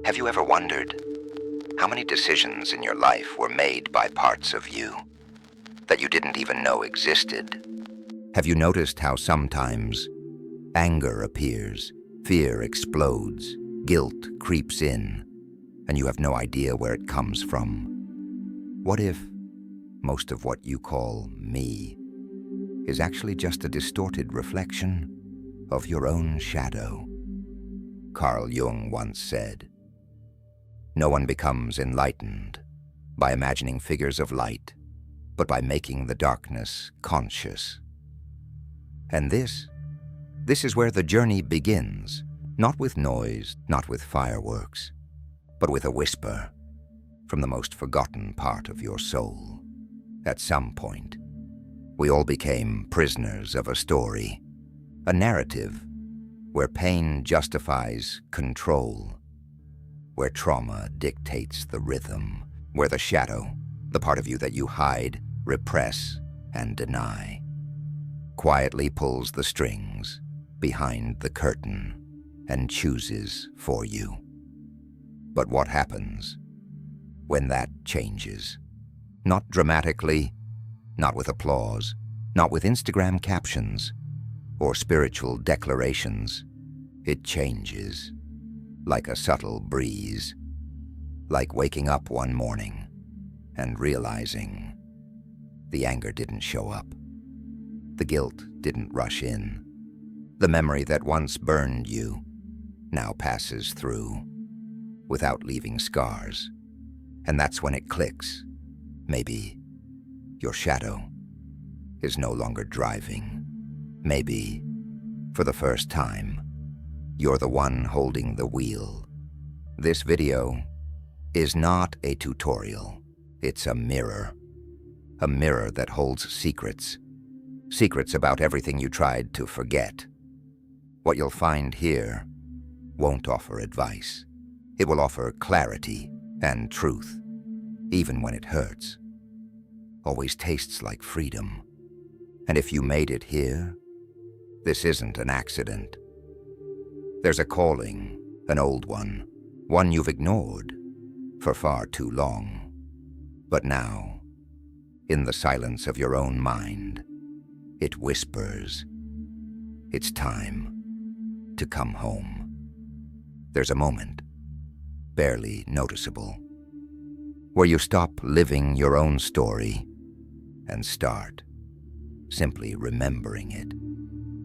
Have you ever wondered how many decisions in your life were made by parts of you that you didn't even know existed? Have you noticed how sometimes anger appears, fear explodes, guilt creeps in, and you have no idea where it comes from? What if most of what you call me is actually just a distorted reflection of your own shadow? Carl Jung once said, "No one becomes enlightened by imagining figures of light, but by making the darkness conscious." And this is where the journey begins, not with noise, not with fireworks, but with a whisper from the most forgotten part of your soul. At some point, we all became prisoners of a story, a narrative where pain justifies control, where trauma dictates the rhythm, where the shadow, the part of you that you hide, repress, and deny, quietly pulls the strings behind the curtain and chooses for you. But what happens when that changes? Not dramatically, not with applause, not with Instagram captions or spiritual declarations. It changes like a subtle breeze, like waking up one morning and realizing the anger didn't show up, the guilt didn't rush in, the memory that once burned you now passes through without leaving scars. And that's when it clicks. Maybe your shadow is no longer driving. Maybe, for the first time, you're the one holding the wheel. This video is not a tutorial. It's a mirror that holds secrets about everything you tried to forget. What you'll find here won't offer advice. It will offer clarity and truth, even when it hurts. Always tastes like freedom. And if you made it here, this isn't an accident. There's a calling, an old one you've ignored for far too long. But now, in the silence of your own mind, it whispers, it's time to come home. There's a moment, barely noticeable, where you stop living your own story and start simply remembering it.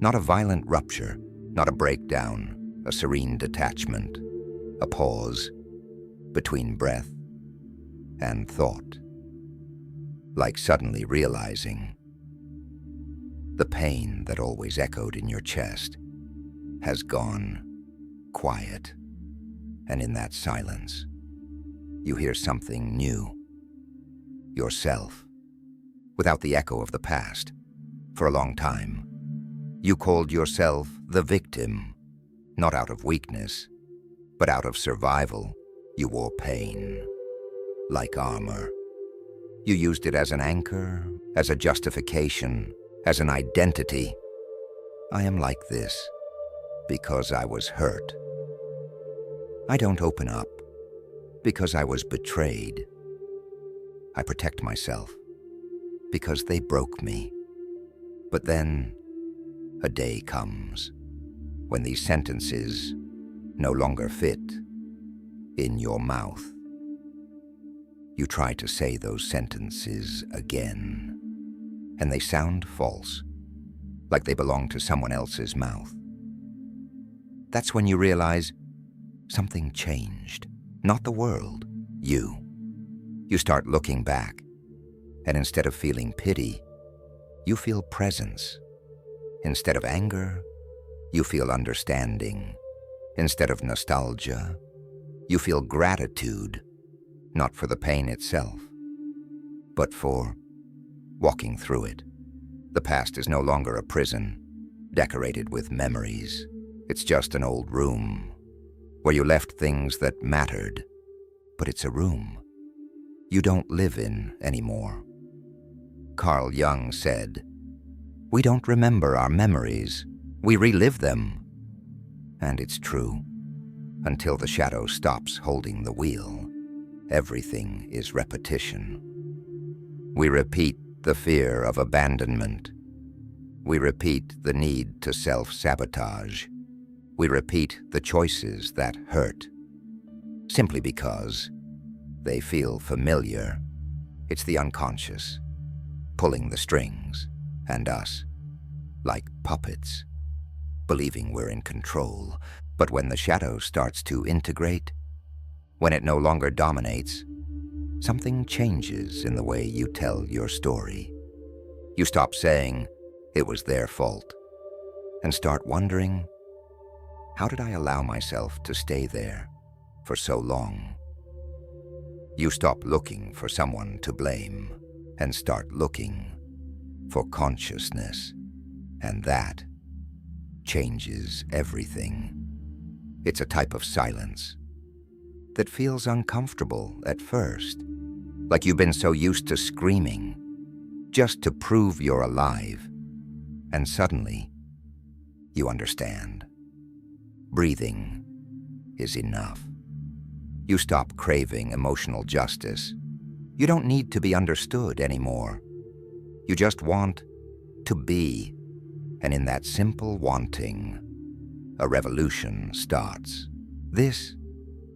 Not a violent rupture, not a breakdown, a serene detachment, a pause between breath and thought. Like suddenly realizing the pain that always echoed in your chest has gone quiet. And in that silence, you hear something new. Yourself, without the echo of the past. For a long time, you called yourself the victim, not out of weakness, but out of survival. You wore pain like armor. You used it as an anchor, as a justification, as an identity. I am like this because I was hurt. I don't open up because I was betrayed. I protect myself because they broke me. But then a day comes when these sentences no longer fit in your mouth. You try to say those sentences again, and they sound false, like they belong to someone else's mouth. That's when you realize something changed. Not the world, you. You start looking back, and instead of feeling pity, you feel presence. Instead of anger, you feel understanding. Instead of nostalgia, you feel gratitude, not for the pain itself, but for walking through it. The past is no longer a prison, decorated with memories. It's just an old room where you left things that mattered, but it's a room you don't live in anymore. Carl Jung said, "We don't remember our memories, we relive them." And it's true. until the shadow stops holding the wheel. Everything is repetition. We repeat the fear of abandonment. We repeat the need to self-sabotage. We repeat the choices that hurt, simply because they feel familiar. It's the unconscious, pulling the strings, and us, like puppets, believing we're in control. But when the shadow starts to integrate, when it no longer dominates, something changes in the way you tell your story. You stop saying, "It was their fault," and start wondering, how did I allow myself to stay there for so long? You stop looking for someone to blame and start looking for consciousness, and that changes everything. It's a type of silence that feels uncomfortable at first, like you've been so used to screaming just to prove you're alive, and suddenly you understand. Breathing is enough. You stop craving emotional justice. You don't need to be understood anymore. You just want to be, and in that simple wanting, a revolution starts. This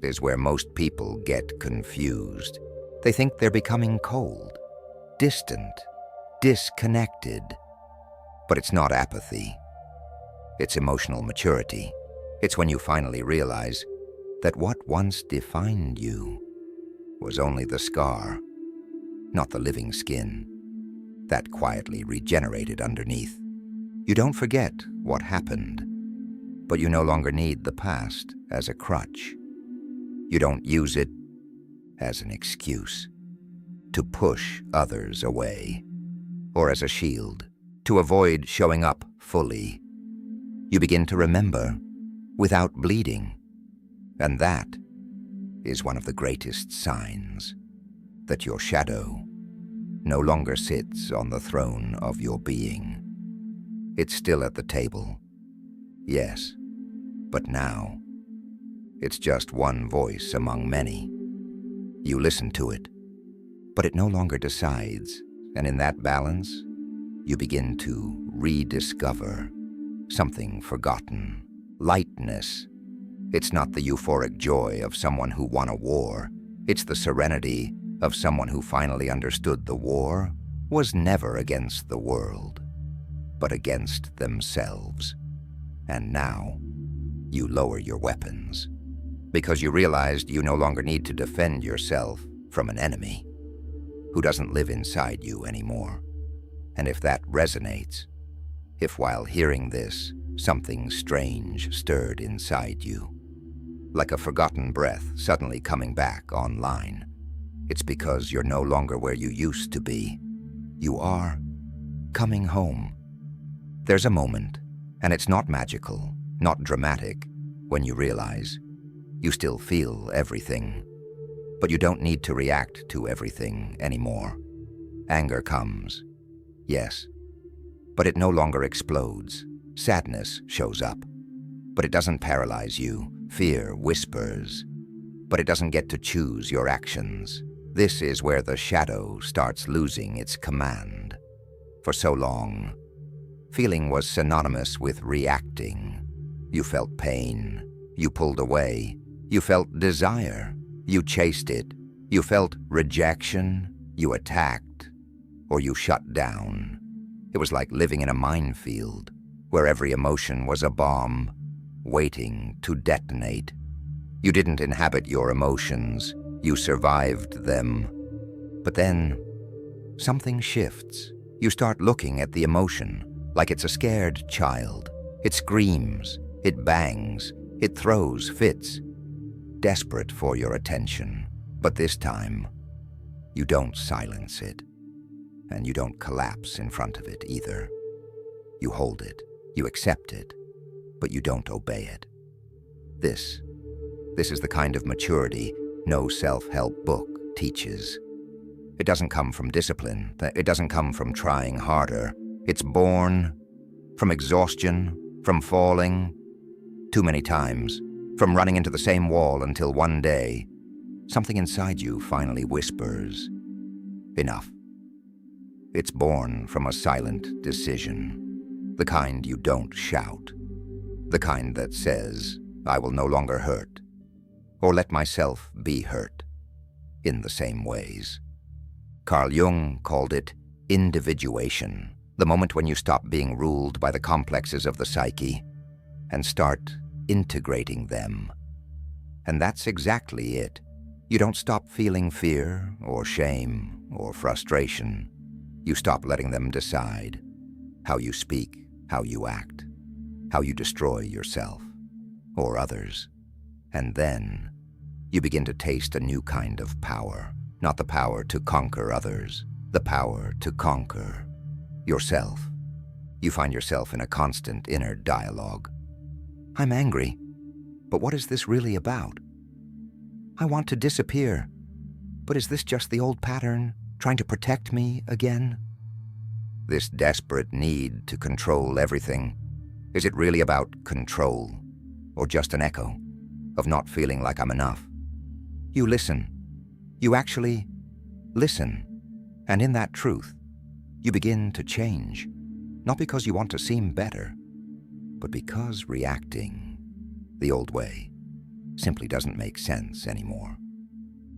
is where most people get confused. They think they're becoming cold, distant, disconnected. But it's not apathy. It's emotional maturity. It's when you finally realize that what once defined you was only the scar, not the living skin, that quietly regenerated underneath. You don't forget what happened, but you no longer need the past as a crutch. You don't use it as an excuse to push others away, or as a shield to avoid showing up fully. You begin to remember without bleeding, and that is one of the greatest signs that your shadow no longer sits on the throne of your being. It's still at the table, yes, but now it's just one voice among many. You listen to it, but it no longer decides, and in that balance, you begin to rediscover something forgotten: lightness. It's not the euphoric joy of someone who won a war. It's the serenity of someone who finally understood the war was never against the world, but against themselves. And now, you lower your weapons, because you realized you no longer need to defend yourself from an enemy who doesn't live inside you anymore. And if that resonates, if while hearing this, something strange stirred inside you, like a forgotten breath suddenly coming back online, it's because you're no longer where you used to be. You are coming home. There's a moment, and it's not magical, not dramatic, when you realize you still feel everything, but you don't need to react to everything anymore. Anger comes, yes, but it no longer explodes. Sadness shows up, but it doesn't paralyze you. Fear whispers, but it doesn't get to choose your actions. This is where the shadow starts losing its command. For so long, feeling was synonymous with reacting. You felt pain, you pulled away, you felt desire, you chased it, you felt rejection, you attacked, or you shut down. It was like living in a minefield, where every emotion was a bomb, waiting to detonate. You didn't inhabit your emotions, you survived them. But then, something shifts. You start looking at the emotion like it's a scared child. It screams, it bangs, it throws fits, desperate for your attention. But this time, you don't silence it, and you don't collapse in front of it either. You hold it, you accept it, but you don't obey it. This is the kind of maturity no self-help book teaches. It doesn't come from discipline. It doesn't come from trying harder. It's born from exhaustion, from falling too many times, from running into the same wall until one day, something inside you finally whispers, "Enough." It's born from a silent decision, the kind you don't shout, the kind that says, "I will no longer hurt, or let myself be hurt in the same ways." Carl Jung called it individuation, the moment when you stop being ruled by the complexes of the psyche and start integrating them. And that's exactly it. You don't stop feeling fear or shame or frustration. You stop letting them decide how you speak, how you act, how you destroy yourself or others. And then you begin to taste a new kind of power, not the power to conquer others, the power to conquer yourself. You find yourself in a constant inner dialogue. I'm angry, but what is this really about? I want to disappear, but is this just the old pattern trying to protect me again? This desperate need to control everything, is it really about control, or just an echo of not feeling like I'm enough? You listen. You actually listen. And in that truth, you begin to change, not because you want to seem better, but because reacting the old way simply doesn't make sense anymore.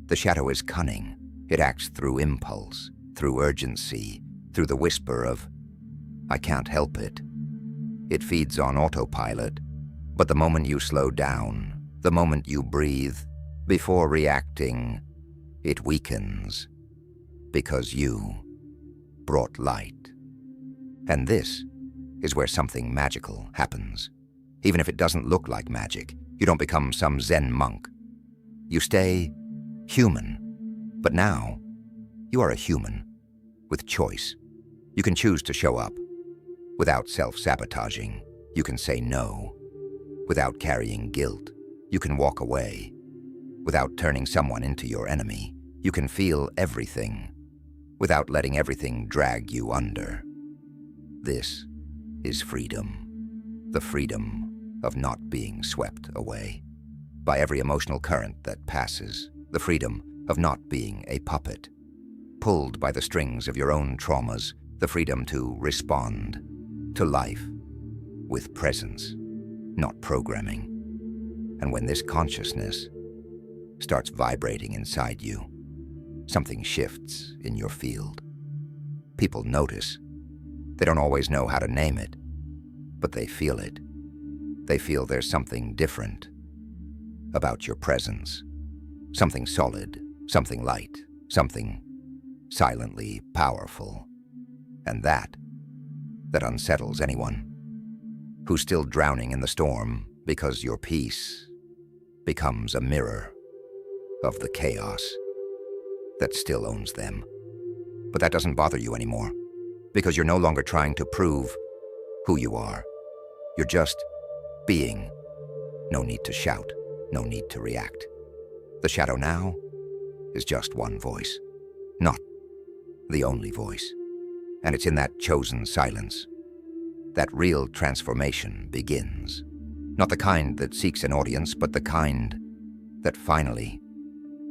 The shadow is cunning. It acts through impulse, through urgency, through the whisper of, "I can't help it." It feeds on autopilot, but the moment you slow down, the moment you breathe, before reacting, it weakens, because you brought light. And this is where something magical happens. Even if it doesn't look like magic, you don't become some Zen monk. You stay human. But now, you are a human with choice. You can choose to show up without self-sabotaging. You can say no without carrying guilt. You can walk away without turning someone into your enemy. You can feel everything without letting everything drag you under. This is freedom. The freedom of not being swept away by every emotional current that passes. The freedom of not being a puppet, pulled by the strings of your own traumas. The freedom to respond to life with presence, not programming. And when this consciousness starts vibrating inside you, something shifts in your field. People notice. They don't always know how to name it, but they feel it. They feel there's something different about your presence. Something solid, something light, something silently powerful. And that unsettles anyone who's still drowning in the storm, because your peace becomes a mirror of the chaos that still owns them. But that doesn't bother you anymore, because you're no longer trying to prove who you are. You're just being. No need to shout, no need to react. The shadow now is just one voice, not the only voice. And it's in that chosen silence that real transformation begins. Not the kind that seeks an audience, but the kind that finally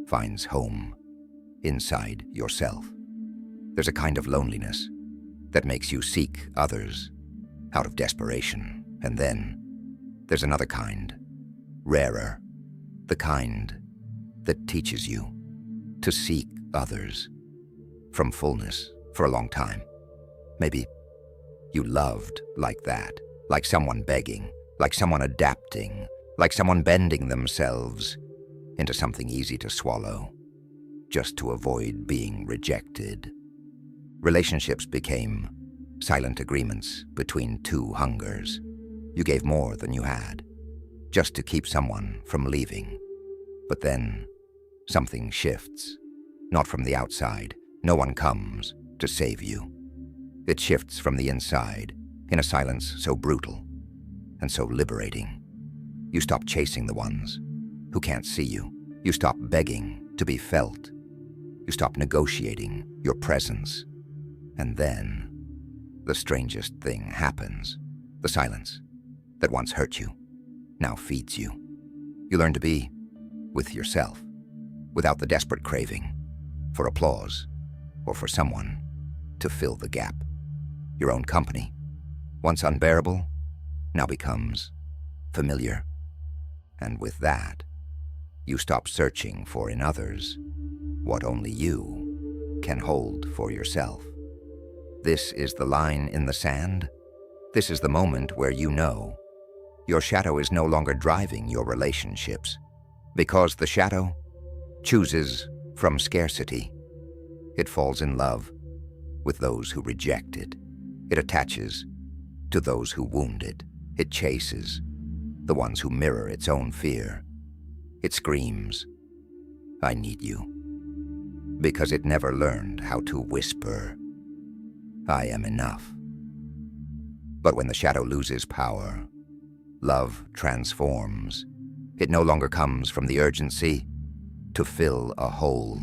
finds home inside yourself. There's a kind of loneliness that makes you seek others out of desperation. And then there's another kind, rarer, the kind that teaches you to seek others from fullness for a long time. Maybe you loved like that, like someone begging, like someone adapting, like someone bending themselves into something easy to swallow, just to avoid being rejected. Relationships became silent agreements between two hungers. You gave more than you had, just to keep someone from leaving. But then something shifts, not from the outside. No one comes to save you. It shifts from the inside, in a silence so brutal and so liberating. You stop chasing the ones who can't see you. You stop begging to be felt. You stop negotiating your presence. And then the strangest thing happens. The silence that once hurt you now feeds you. You learn to be with yourself, without the desperate craving for applause or for someone to fill the gap. Your own company, once unbearable, now becomes familiar. And with that, you stop searching for in others what only you can hold for yourself. This is the line in the sand. This is the moment where you know your shadow is no longer driving your relationships, because the shadow chooses from scarcity. It falls in love with those who reject it. It attaches to those who wound it. It chases the ones who mirror its own fear. It screams, "I need you," because it never learned how to whisper, "I am enough." But when the shadow loses power, love transforms. It no longer comes from the urgency to fill a hole.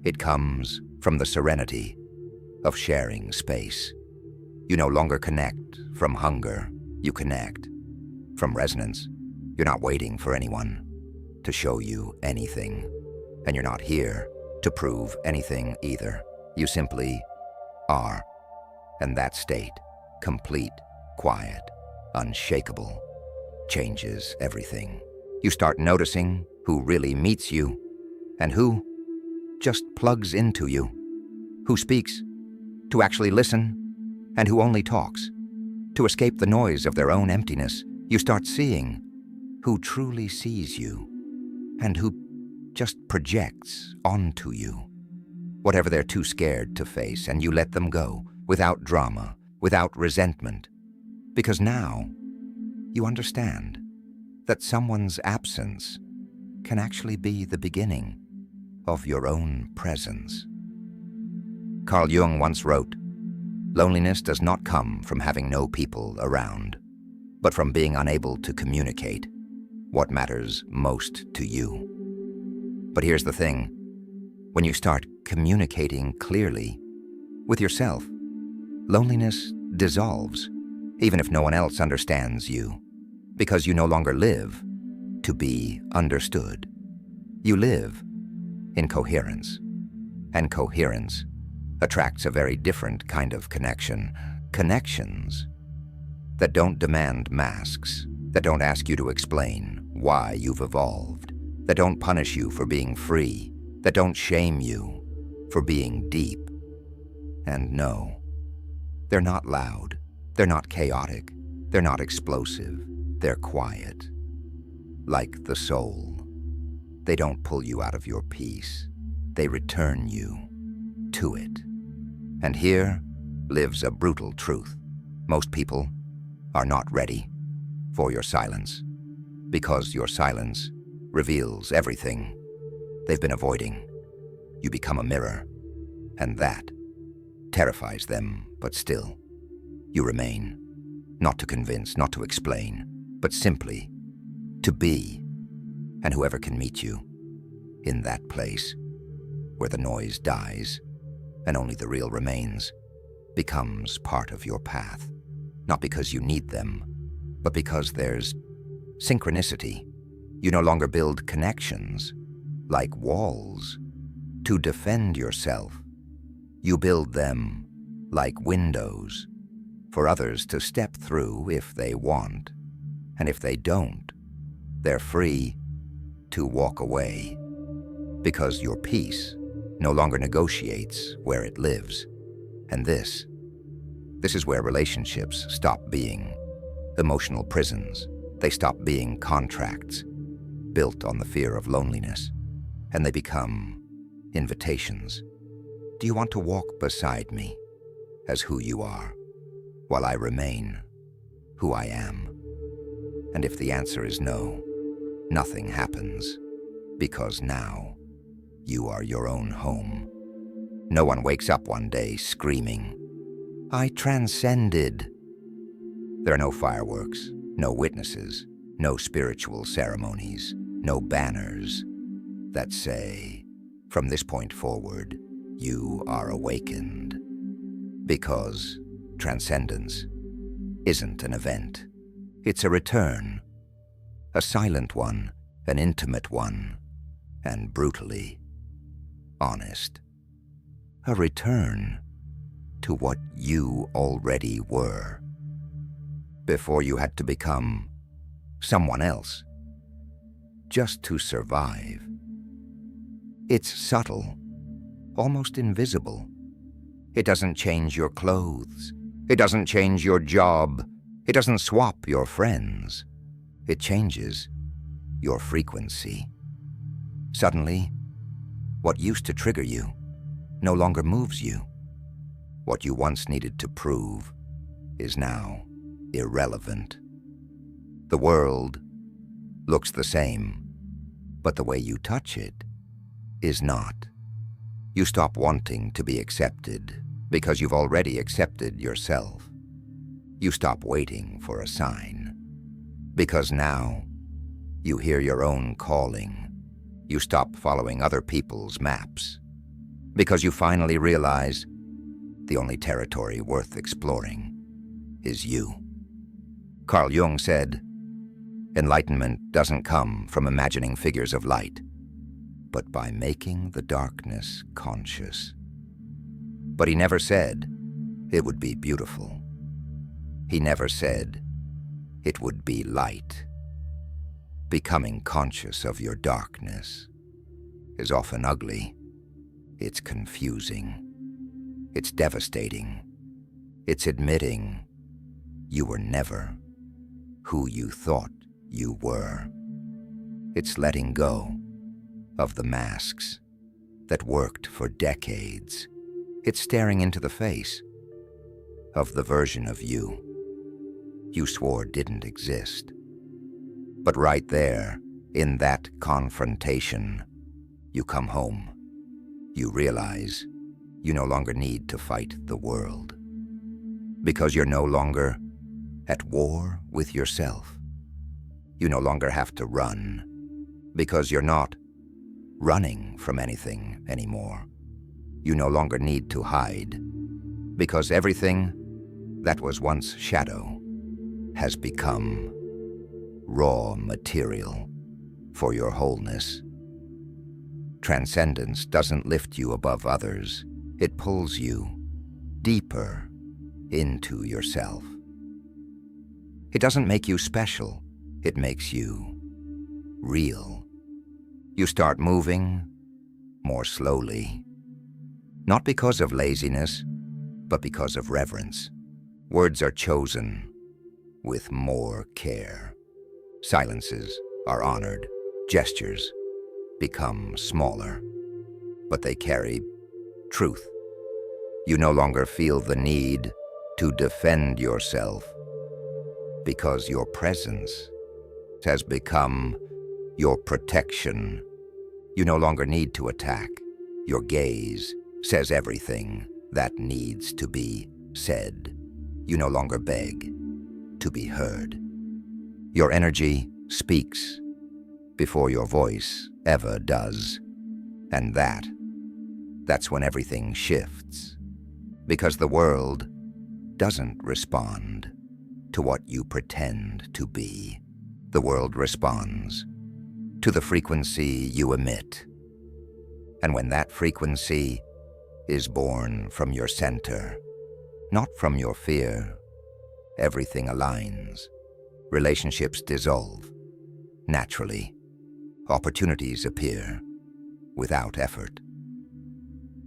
It comes from the serenity of sharing space. You no longer connect from hunger. You connect from resonance. You're not waiting for anyone to show you anything, and you're not here to prove anything either. You simply are. And that state, complete, quiet, unshakable, changes everything. You start noticing who really meets you and who just plugs into you, who speaks to actually listen and who only talks to escape the noise of their own emptiness. You start seeing who truly sees you and who just projects onto you whatever they're too scared to face, and you let them go without drama, without resentment, because now you understand that someone's absence can actually be the beginning of your own presence. Carl Jung once wrote, "Loneliness does not come from having no people around, but from being unable to communicate what matters most to you." But here's the thing. When you start communicating clearly with yourself, loneliness dissolves, even if no one else understands you, because you no longer live to be understood. You live in coherence, and coherence attracts a very different kind of connection. Connections that don't demand masks, that don't ask you to explain why you've evolved, that don't punish you for being free, that don't shame you for being deep. And no, they're not loud, they're not chaotic, they're not explosive, they're quiet. Like the soul, they don't pull you out of your peace, they return you to it. And here lives a brutal truth. Most people are not ready for your silence, because your silence reveals everything they've been avoiding. You become a mirror, and that terrifies them, but still, you remain, not to convince, not to explain, but simply to be. And whoever can meet you in that place where the noise dies and only the real remains becomes part of your path, not because you need them, but because there's synchronicity. You no longer build connections like walls to defend yourself. You build them like windows for others to step through if they want, and if they don't, they're free to walk away, because your peace no longer negotiates where it lives. And this is where relationships stop being emotional prisons. They stop being contracts built on the fear of loneliness, and they become invitations. Do you want to walk beside me as who you are, while I remain who I am? And if the answer is no, nothing happens, because now you are your own home. No one wakes up one day screaming, "I transcended." There are no fireworks, no witnesses, no spiritual ceremonies, no banners that say, "From this point forward, you are awakened." Because transcendence isn't an event. It's a return, a silent one, an intimate one, and brutally honest. A return to what you already were, before you had to become someone else, just to survive. It's subtle, almost invisible. It doesn't change your clothes. It doesn't change your job. It doesn't swap your friends. It changes your frequency. Suddenly, what used to trigger you no longer moves you. What you once needed to prove is now irrelevant. The world looks the same, but the way you touch it is not. You stop wanting to be accepted because you've already accepted yourself. You stop waiting for a sign because now you hear your own calling. You stop following other people's maps because you finally realize the only territory worth exploring is you. Carl Jung said, "Enlightenment doesn't come from imagining figures of light, but by making the darkness conscious." But he never said it would be beautiful. He never said it would be light. Becoming conscious of your darkness is often ugly. It's confusing. It's devastating. It's admitting you were never who you thought you were. It's letting go of the masks that worked for decades. It's staring into the face of the version of you swore didn't exist. But right there, in that confrontation, you come home. You realize you no longer need to fight the world because you're no longer at war with yourself. You no longer have to run because you're not running from anything anymore. You no longer need to hide because everything that was once shadow has become raw material for your wholeness. Transcendence doesn't lift you above others. It pulls you deeper into yourself. It doesn't make you special. It makes you real. You start moving more slowly, not because of laziness, but because of reverence. Words are chosen with more care. Silences are honored. Gestures become smaller, but they carry truth. You no longer feel the need to defend yourself because your presence has become your protection. You no longer need to attack. Your gaze says everything that needs to be said. You no longer beg to be heard. Your energy speaks before your voice ever does. And that's when everything shifts, because the world doesn't respond to what you pretend to be. The world responds to the frequency you emit. And when that frequency is born from your center, not from your fear, everything aligns. Relationships dissolve naturally. Opportunities appear without effort.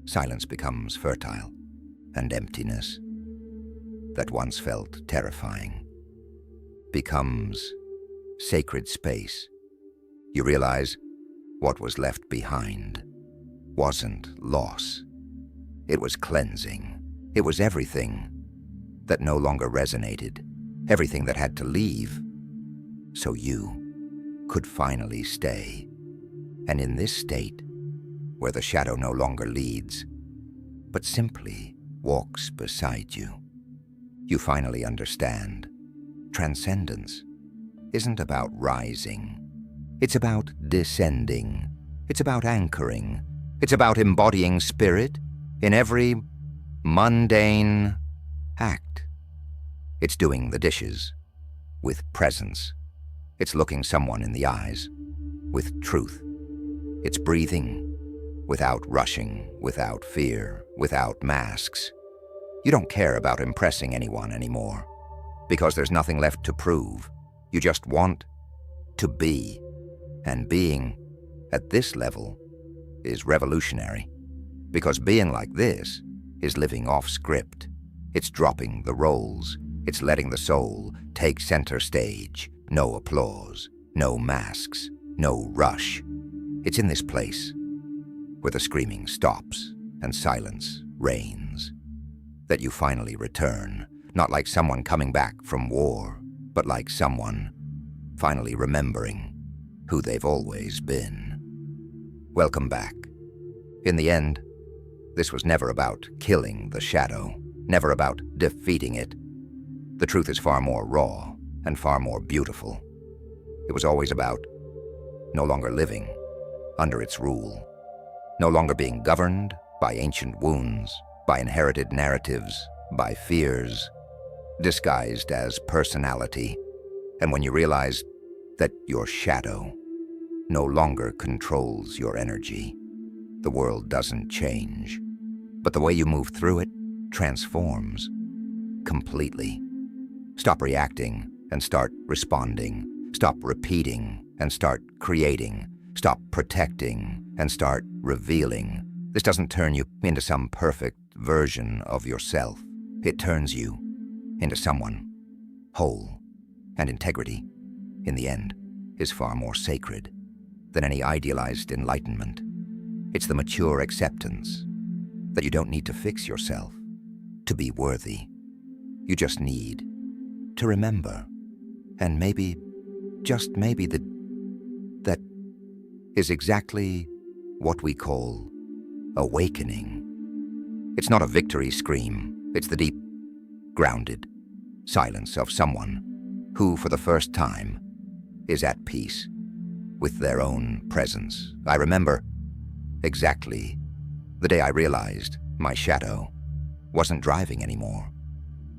Silence becomes fertile, and emptiness that once felt terrifying becomes sacred space. You realize what was left behind wasn't loss. It was cleansing. It was everything that no longer resonated, everything that had to leave, so you could finally stay. And in this state, where the shadow no longer leads, but simply walks beside you, you finally understand transcendence isn't about rising. It's about descending. It's about anchoring. It's about embodying spirit in every mundane act. It's doing the dishes with presence. It's looking someone in the eyes with truth. It's breathing without rushing, without fear, without masks. You don't care about impressing anyone anymore, because there's nothing left to prove. You just want to be. And being at this level is revolutionary, because being like this is living off script. It's dropping the roles. It's letting the soul take center stage. No applause, no masks, no rush. It's in this place where the screaming stops and silence reigns that you finally return, not like someone coming back from war, but like someone finally remembering who they've always been. Welcome back. In the end, this was never about killing the shadow, never about defeating it. The truth is far more raw and far more beautiful. It was always about no longer living under its rule, no longer being governed by ancient wounds, by inherited narratives, by fears, disguised as personality. And when you realize that your shadow no longer controls your energy, the world doesn't change, but the way you move through it transforms completely. Stop reacting and start responding. Stop repeating and start creating. Stop protecting and start revealing. This doesn't turn you into some perfect version of yourself. It turns you into someone whole. And integrity, in the end, is far more sacred than any idealized enlightenment. It's the mature acceptance that you don't need to fix yourself to be worthy. You just need to remember, and maybe, just maybe, that is exactly what we call awakening. It's not a victory scream. It's the deep, grounded silence of someone who, for the first time, is at peace with their own presence. I remember exactly the day I realized my shadow wasn't driving anymore.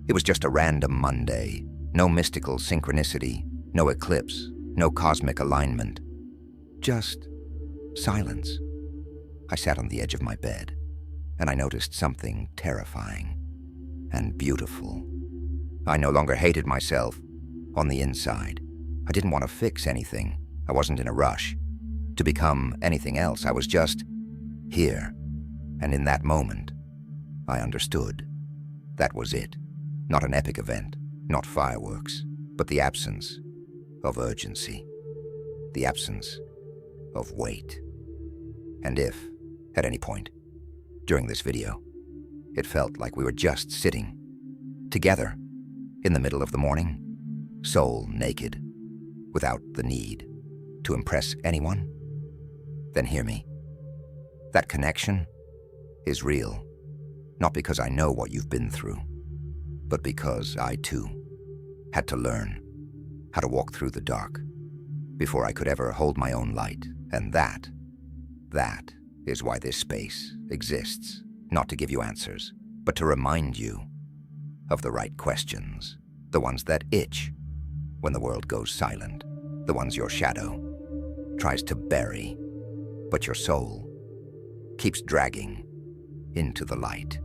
It was just a random Monday, no mystical synchronicity, no eclipse, no cosmic alignment, just silence. I sat on the edge of my bed, and I noticed something terrifying and beautiful. I no longer hated myself on the inside. I didn't want to fix anything. I wasn't in a rush to become anything else. I was just here. And in that moment, I understood. That was it. Not an epic event, not fireworks, but the absence of urgency, the absence of weight. And if, at any point during this video, it felt like we were just sitting together in the middle of the morning, soul naked, without the need to impress anyone, then hear me. That connection is real, not because I know what you've been through, but because I too had to learn how to walk through the dark before I could ever hold my own light. And that is why this space exists, not to give you answers, but to remind you of the right questions, the ones that itch when the world goes silent, the ones your shadow tries to bury, but your soul keeps dragging into the light.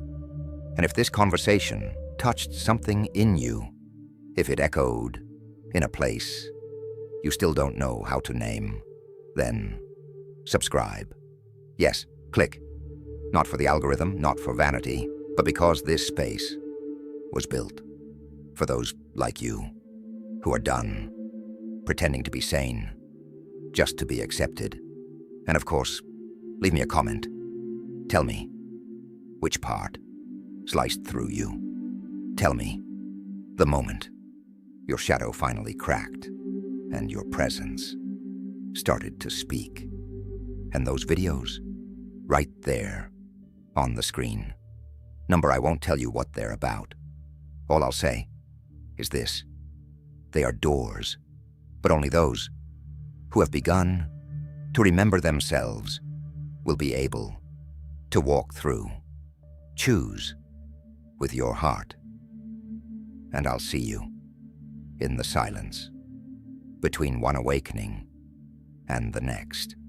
And if this conversation touched something in you, if it echoed in a place you still don't know how to name, then subscribe. Yes, click. Not for the algorithm, not for vanity, but because this space was built for those like you who are done pretending to be sane just to be accepted. And of course, leave me a comment. Tell me which part sliced through you. Tell me the moment your shadow finally cracked and your presence started to speak. And those videos, right there on the screen. Number, I won't tell you what they're about. All I'll say is this: they are doors, but only those who have begun to remember themselves will be able to walk through. Choose with your heart. And I'll see you in the silence between one awakening and the next.